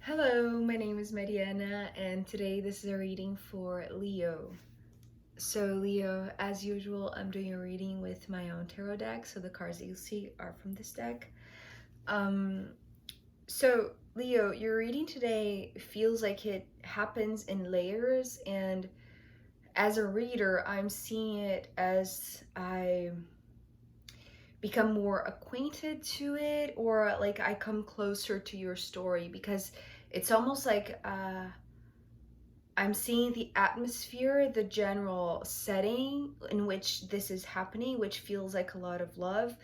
Hello, my name is Mariana, and today this is a reading for Leo. So, Leo, as usual, I'm doing a reading with my own tarot deck, so the cards that you see are from this deck. So, Leo, your reading today feels like it happens in layers, and as a reader, I'm seeing it as I become more acquainted to it, or like I come closer to your story, because it's almost like I'm seeing the atmosphere, the general setting in which this is happening, which feels like a lot of love.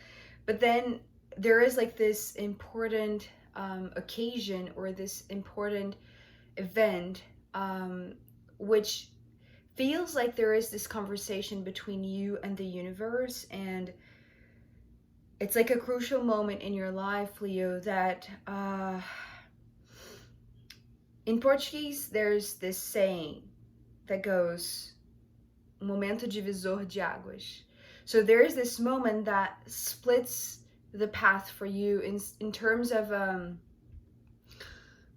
But then there is like this important occasion or this important event, which feels like there is this conversation between you and the universe. And it's like a crucial moment in your life, Leo, that in Portuguese, there's this saying that goes, momento divisor de águas. So there is this moment that splits the path for you in terms of,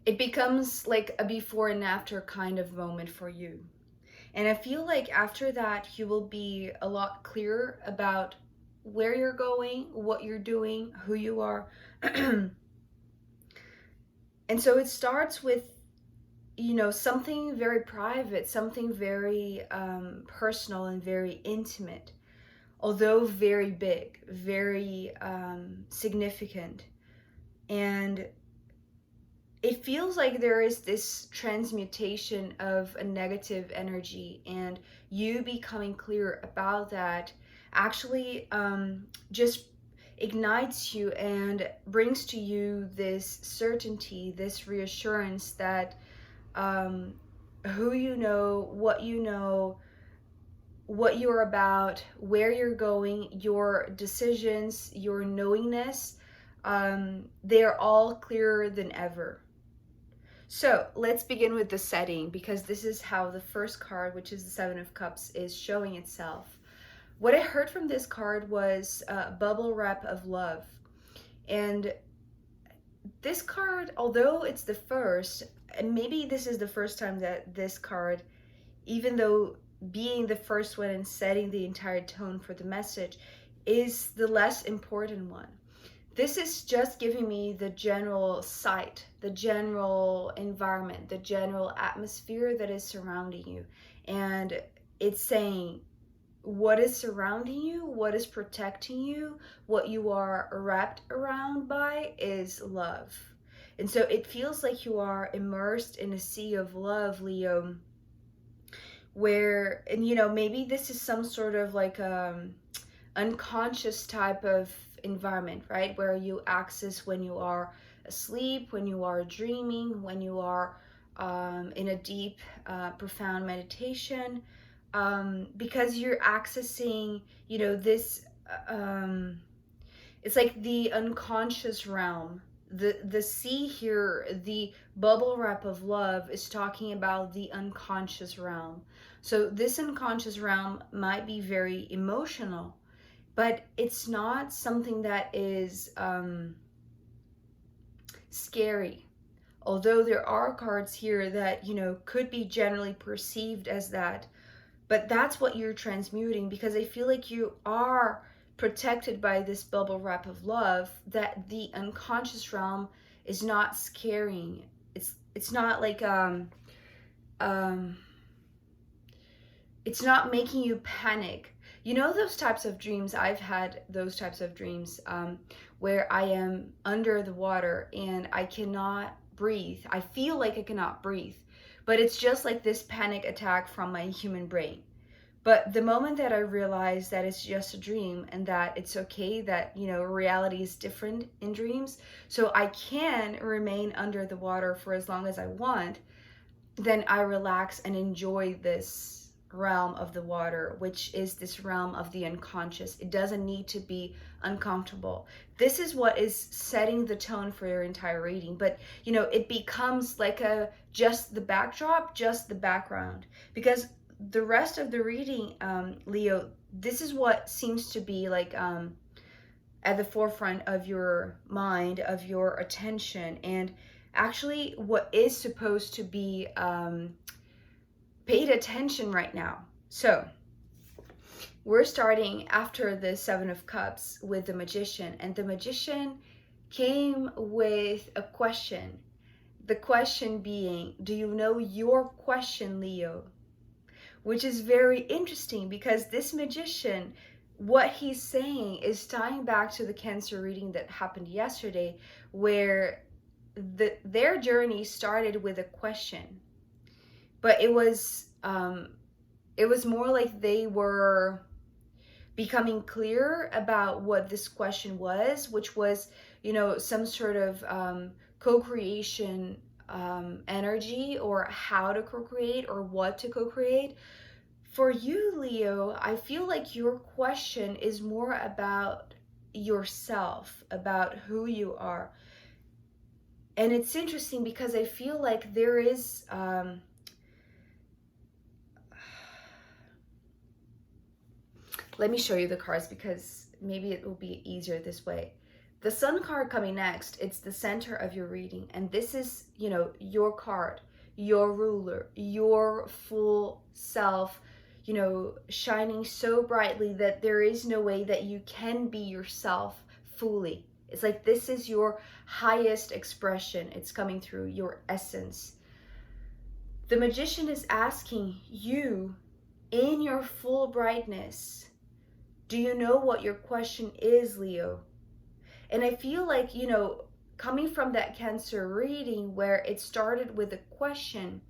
it becomes like a before and after kind of moment for you. And I feel like after that, you will be a lot clearer about where you're going, what you're doing, who you are. And so it starts with, something very private, something very personal and very intimate, although very big, very significant. And it feels like there is this transmutation of a negative energy, and you becoming clear about that actually just ignites you and brings to you this certainty, this reassurance that who you know, what you're about, where you're going, your decisions, your knowingness, they're all clearer than ever. So let's begin with the setting, because this is how the first card, which is the Seven of Cups, is showing itself. What I heard from this card was bubble wrap of love. And this card, although it's the first, and maybe this is the first time that this card, even though being the first one and setting the entire tone for the message, is the less important one. This is just giving me the general sight, the general environment, the general atmosphere that is surrounding you. And it's saying what is surrounding you, what is protecting you, what you are wrapped around by is love. And so it feels like you are immersed in a sea of love, Leo, where, and maybe this is some sort of like unconscious type of environment, right? Where you access when you are asleep, when you are dreaming, when you are in a deep, profound meditation, because you're accessing, this, it's like the unconscious realm. The sea here, the bubble wrap of love, is talking about the unconscious realm. So this unconscious realm might be very emotional, but it's not something that is scary. Although there are cards here that, could be generally perceived as that, but that's what you're transmuting, because I feel like you are protected by this bubble wrap of love, that the unconscious realm is not scaring. It's not like it's not making you panic. Those types of dreams, I've had those types of dreams where I am under the water and I cannot breathe. I feel like I cannot breathe, but it's just like this panic attack from my human brain. But the moment that I realize that it's just a dream and that it's okay, that, reality is different in dreams, so I can remain under the water for as long as I want, then I relax and enjoy this realm of the water, which is this realm of the unconscious. It doesn't need to be uncomfortable. This is what is setting the tone for your entire reading. But it becomes like just the backdrop, just the background, because the rest of the reading, Leo, this is what seems to be like at the forefront of your mind, of your attention. And actually what is supposed to be paid attention right now. So we're starting after the Seven of Cups with the Magician, and the Magician came with a question. The question being, do you know your question, Leo? Which is very interesting because this Magician, what he's saying is tying back to the Cancer reading that happened yesterday, where their journey started with a question, but it was more like they were becoming clear about what this question was, which was, some sort of co-creation energy, or how to co-create or what to co-create. For you, Leo, I feel like your question is more about yourself, about who you are. And it's interesting because I feel like there is let me show you the cards because maybe it will be easier this way. The Sun card coming next, it's the center of your reading. And this is, your card, your ruler, your full self, shining so brightly that there is no way that you can be yourself fully. It's like this is your highest expression. It's coming through your essence. The Magician is asking you in your full brightness, do you know what your question is, Leo? And I feel like, coming from that Cancer reading where it started with a question,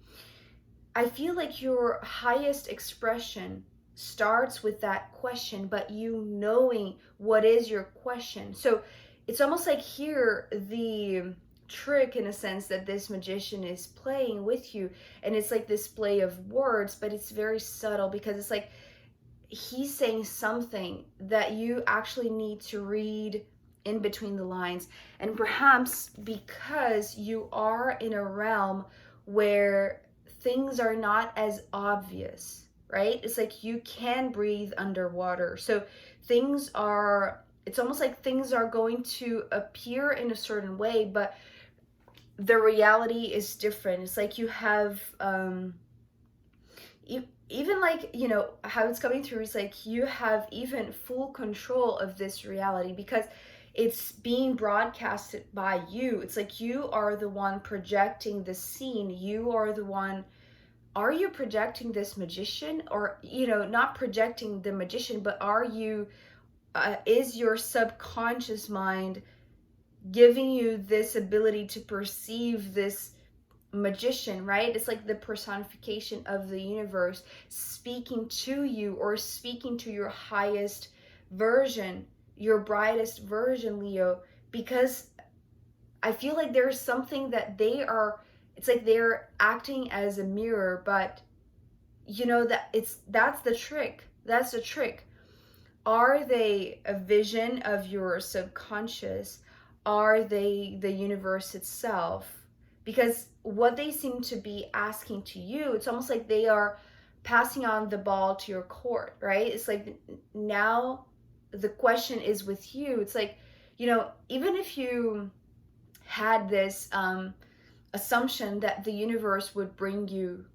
I feel like your highest expression starts with that question, but you knowing what is your question. So it's almost like here the trick, in a sense, that this Magician is playing with you, and it's like this play of words, but it's very subtle because it's like he's saying something that you actually need to read in between the lines. And perhaps because you are in a realm where things are not as obvious, right? It's like you can breathe underwater. So it's almost like things are going to appear in a certain way, but the reality is different. It's like you have even like, how it's coming through is like you have even full control of this reality because it's being broadcasted by you. It's like you are the one projecting the scene. You are the one. Are you projecting this Magician, or, not projecting the Magician, but are you, is your subconscious mind giving you this ability to perceive this Magician, right? It's like the personification of the universe speaking to you, or speaking to your highest version, your brightest version, Leo, because I feel like there's something that it's like they're acting as a mirror, but that's the trick. That's the trick. Are they a vision of your subconscious? Are they the universe itself? Because what they seem to be asking to you, it's almost like they are passing on the ball to your court, right? It's like now the question is with you. It's like, even if you had this assumption that the universe would bring you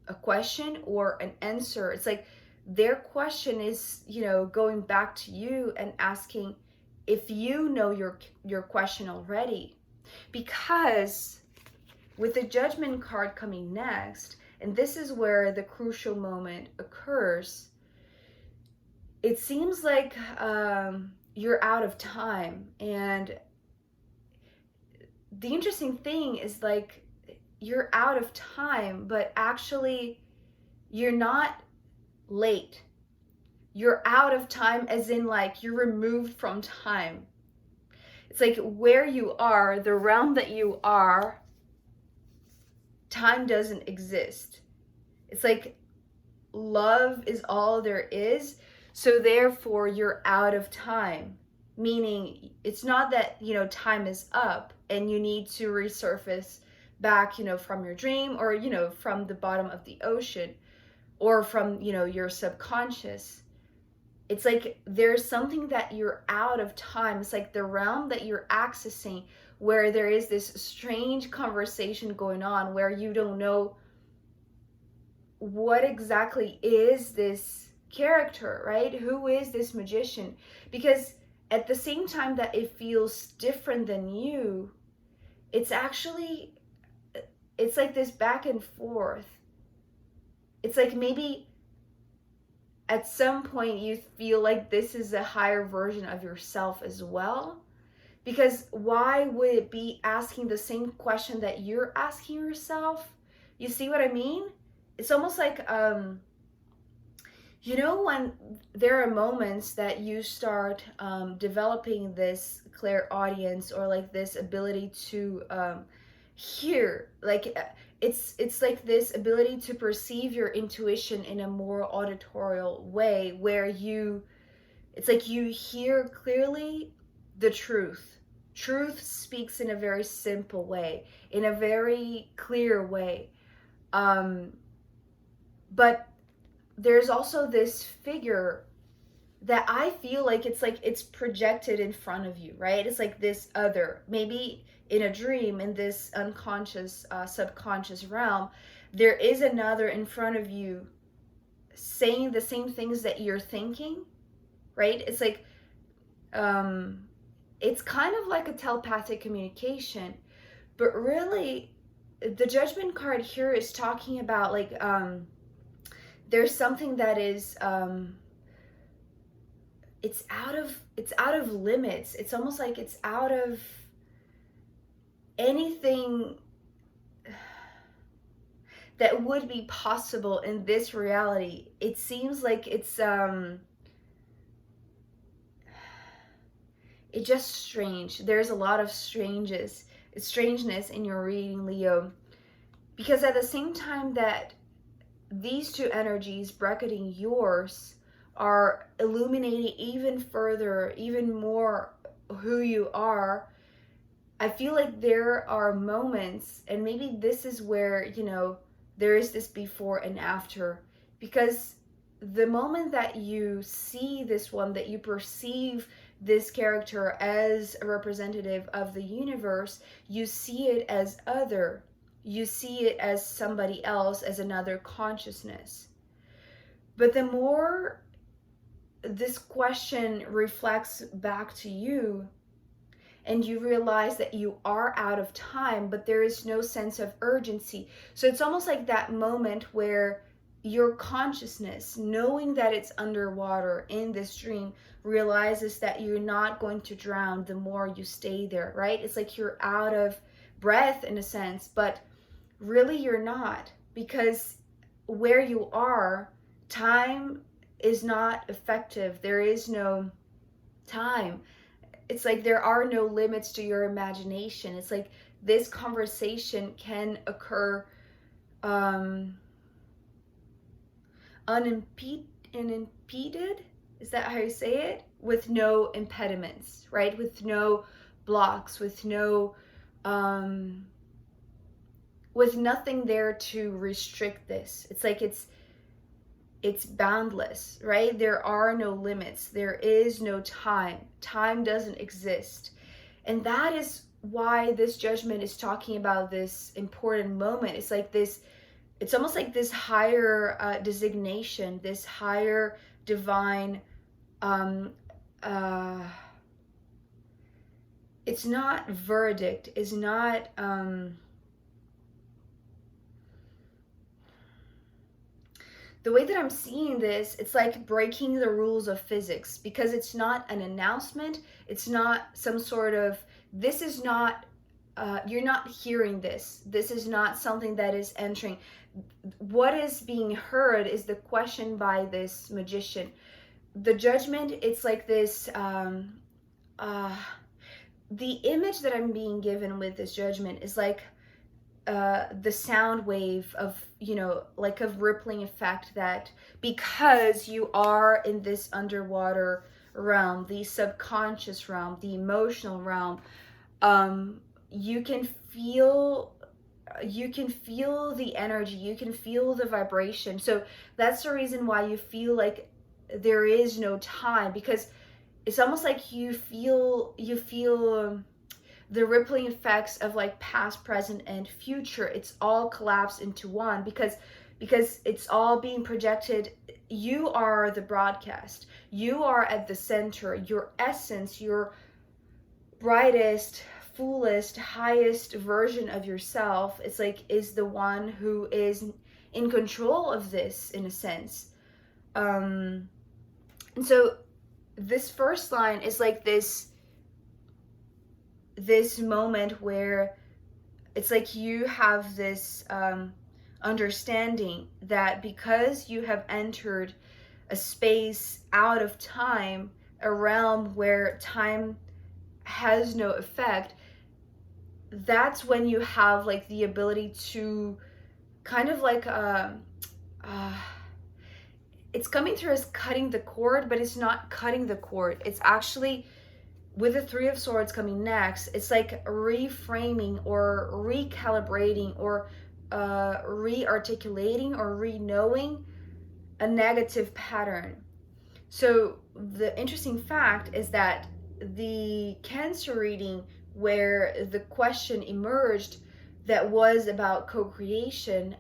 a question or an answer, it's like their question is, going back to you and asking if you know your question already. Because with the Judgment card coming next, and this is where the crucial moment occurs, it seems like you're out of time. And the interesting thing is like you're out of time, but actually you're not late. You're out of time as in like you're removed from time. It's like where you are, the realm that you are, time doesn't exist. It's like love is all there is. So therefore you're out of time. Meaning it's not that, time is up and you need to resurface back, from your dream, or, from the bottom of the ocean, or from, your subconscious. It's like there's something that you're out of time. It's like the realm that you're accessing where there is this strange conversation going on where you don't know what exactly is this character, right? Who is this magician? Because at the same time that it feels different than you, it's actually, it's like this back and forth. It's like maybe at some point you feel like this is a higher version of yourself as well. Because why would it be asking the same question that you're asking yourself? You see what I mean? It's almost like, you know, when there are moments that you start developing this clairaudience, or like this ability to hear, like it's like this ability to perceive your intuition in a more auditorial way, where it's like you hear clearly the truth. Truth speaks in a very simple way, in a very clear way. But there's also this figure that I feel like it's projected in front of you, right? It's like this other, maybe in a dream, in this unconscious, subconscious realm, there is another in front of you saying the same things that you're thinking, right? It's like, it's kind of like a telepathic communication, but really the Judgment card here is talking about like, there's something that is, it's out of limits. It's almost like it's out of anything that would be possible in this reality. It seems like it's just strange. There's a lot of strangeness in your reading, Leo, because at the same time that these two energies bracketing yours are illuminating even further, even more who you are, I feel like there are moments, and maybe this is where, you know, there is this before and after, because the moment that you see this one, that you perceive this character as a representative of the universe, you see it as other. You see it as somebody else, as another consciousness. But the more this question reflects back to you, and you realize that you are out of time, but there is no sense of urgency. So it's almost like that moment where your consciousness, knowing that it's underwater in this dream, realizes that you're not going to drown the more you stay there, right? It's like you're out of breath in a sense, but really you're not, because where you are, time is not effective. There is no time. It's like there are no limits to your imagination. It's like this conversation can occur unimpeded. Is that how you say it? With no impediments, right? With no blocks, with no with nothing there to restrict this. It's like it's boundless, right? There are no limits. There is no time. Time doesn't exist. And that is why this judgment is talking about this important moment. It's like this, it's almost like this higher designation, this higher divine, it's not verdict, it's not, the way that I'm seeing this, it's like breaking the rules of physics, because it's not an announcement. It's not some sort of, this is not, you're not hearing this. This is not something that is entering. What is being heard is the question by this magician. The judgment, it's like this, the image that I'm being given with this judgment is like, the sound wave of, you know, like a rippling effect, that because you are in this underwater realm, the subconscious realm, the emotional realm, you can feel the energy, you can feel the vibration. So that's the reason why you feel like there is no time, because it's almost like you feel the rippling effects of like past, present, and future, it's all collapsed into one, because it's all being projected. You are the broadcast. You are at the center. Your essence, your brightest, fullest, highest version of yourself, it's like, is the one who is in control of this, in a sense. And so this first line is like this moment where it's like you have this understanding that because you have entered a space out of time, a realm where time has no effect, that's when you have like the ability to kind of like it's coming through as cutting the cord, but it's not cutting the cord. It's actually, with the Three of Swords coming next, it's like reframing or recalibrating or re-articulating or re-knowing a negative pattern. So the interesting fact is that the Cancer reading, where the question emerged that was about co-creation,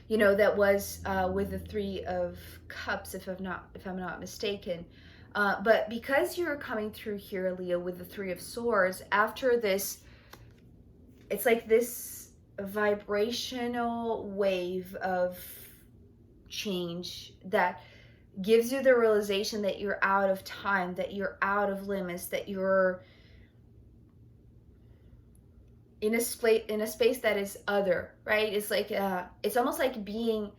that was with the Three of Cups, if I'm not mistaken. But because you're coming through here, Leo, with the Three of Swords, after this, it's like this vibrational wave of change that gives you the realization that you're out of time, that you're out of limits, that you're in a space that is other, right? It's like it's almost like being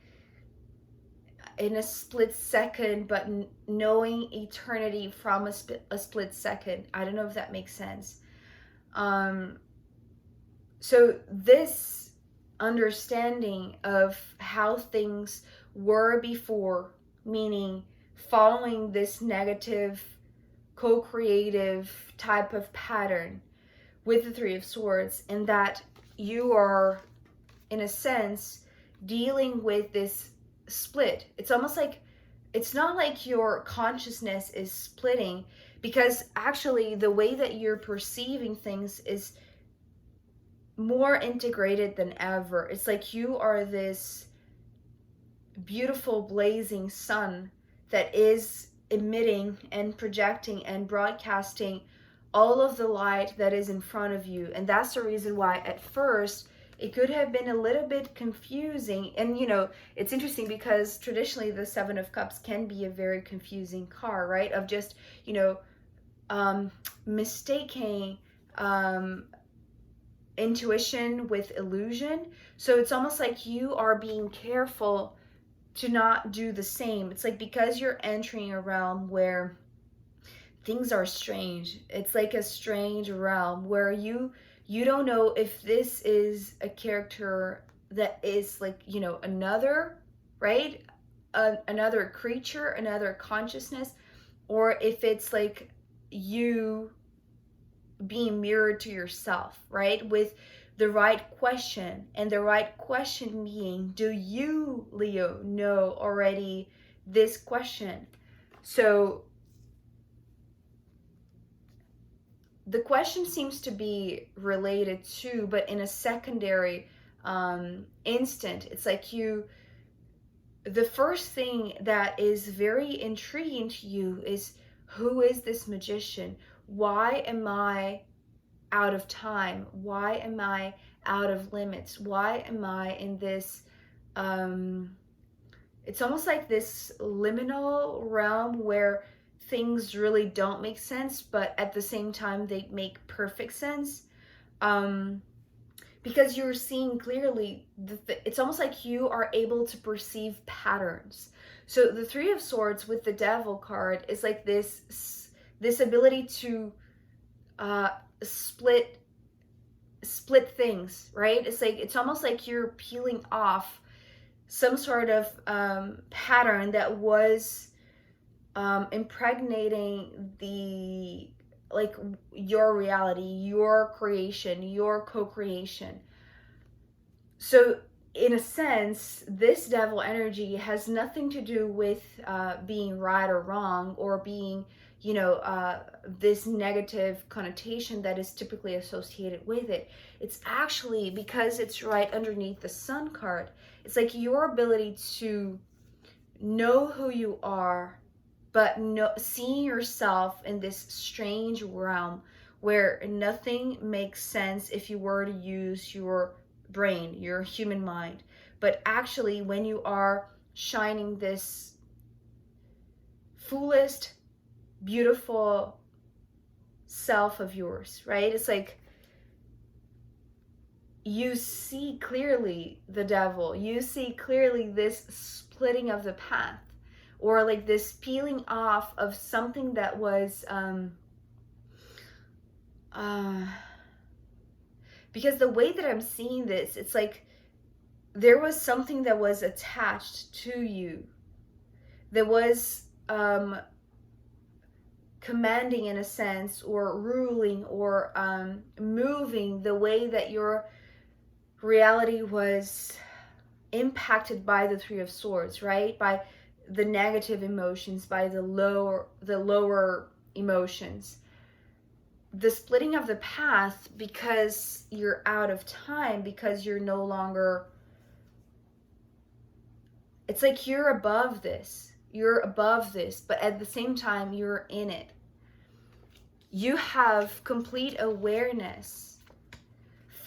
in a split second, but knowing eternity from a split second. I don't know if that makes sense. So this understanding of how things were before, meaning following this negative co-creative type of pattern with the Three of Swords, and that you are, in a sense, dealing with this split. It's almost like, it's not like your consciousness is splitting, because actually the way that you're perceiving things is more integrated than ever. It's like you are this beautiful blazing sun that is emitting and projecting and broadcasting all of the light that is in front of you. And that's the reason why at first it could have been a little bit confusing. And it's interesting because traditionally the Seven of Cups can be a very confusing card, right? Of just mistaking intuition with illusion. So it's almost like you are being careful to not do the same. It's like, because you're entering a realm where things are strange. It's like a strange realm where you don't know if this is a character that is like, another, right? Another creature, another consciousness, or if it's like you being mirrored to yourself, right? With the right question, and the right question being, do you, Leo, know already this question? So the question seems to be related to, but in a secondary instant. It's like the first thing that is very intriguing to you is, who is this magician? Why am I out of time? Why am I out of limits? Why am I in this it's almost like this liminal realm where things really don't make sense, but at the same time they make perfect sense, because you're seeing clearly. It's almost like you are able to perceive patterns. So the Three of Swords with the Devil card is like this ability to split things, right? It's like, it's almost like you're peeling off some sort of pattern that was impregnating your reality, your creation, your co-creation. So in a sense, this devil energy has nothing to do with being right or wrong, or being you know, this negative connotation that is typically associated with it. It's actually because it's right underneath the Sun card. It's like your ability to know who you are, but seeing yourself in this strange realm where nothing makes sense if you were to use your brain, your human mind. But actually, when you are shining this fullest, beautiful self of yours, right? It's like you see clearly the devil, you see clearly this splitting of the path, or like this peeling off of something that was because the way that I'm seeing this, it's like there was something that was attached to you, that was commanding in a sense, or ruling, or moving the way that your reality was impacted by the Three of Swords, right? By the negative emotions, by the lower emotions. The splitting of the path because you're out of time, because you're no longer, it's like you're above this. You're above this, but at the same time, you're in it. You have complete awareness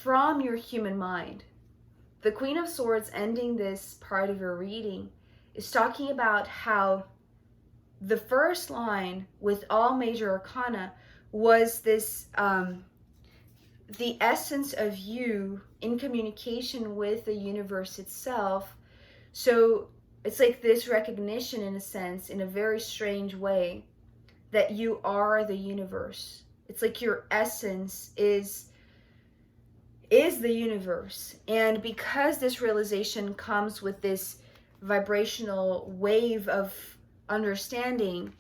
from your human mind. The Queen of Swords ending this part of your reading is talking about how the first line with all major arcana was this, the essence of you in communication with the universe itself. So it's like this recognition, in a sense, in a very strange way, that you are the universe. It's like your essence is the universe. And because this realization comes with this vibrational wave of understanding,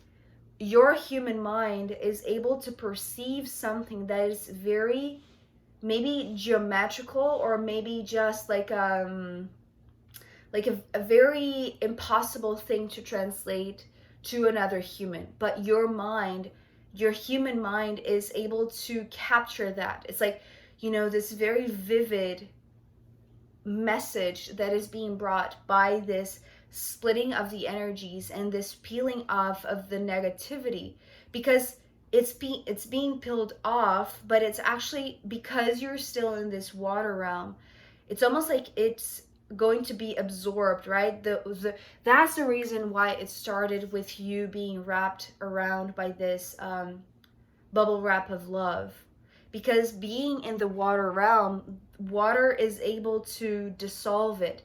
your human mind is able to perceive something that is very maybe geometrical, or maybe just like a very impossible thing to translate to another human. But your mind, your human mind, is able to capture that. It's like, you know, this very vivid message that is being brought by this splitting of the energies and this peeling off of the negativity, because it's being peeled off, but it's actually because you're still in this water realm. It's almost like it's going to be absorbed, right? That's the reason why it started with you being wrapped around by this bubble wrap of love, because being in the water realm, water is able to dissolve it,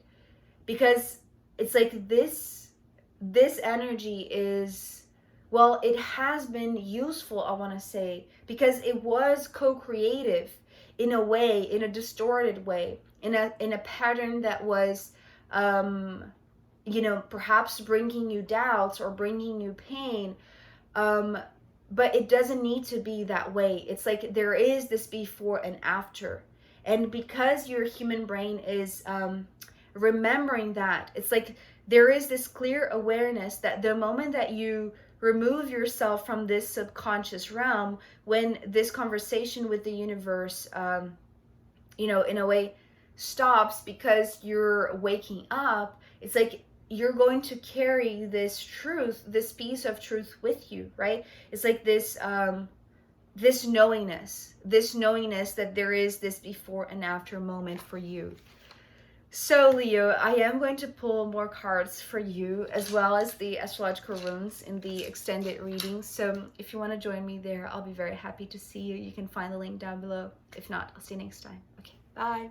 because it's like this energy is, well, it has been useful, I want to say, because it was co-creative in a way, in a distorted way, in a pattern that was you know, perhaps bringing you doubts or bringing you pain, but it doesn't need to be that way. It's like there is this before and after. And because your human brain is remembering that, it's like there is this clear awareness that the moment that you remove yourself from this subconscious realm, when this conversation with the universe, you know, in a way stops because you're waking up, it's like you're going to carry this truth, this piece of truth with you, right? It's like this this knowingness that there is this before and after moment for you. So Leo, I am going to pull more cards for you, as well as the astrological runes in the extended reading. So if you want to join me there, I'll be very happy to see you. You can find the link down below. If not, I'll see you next time. Okay, bye.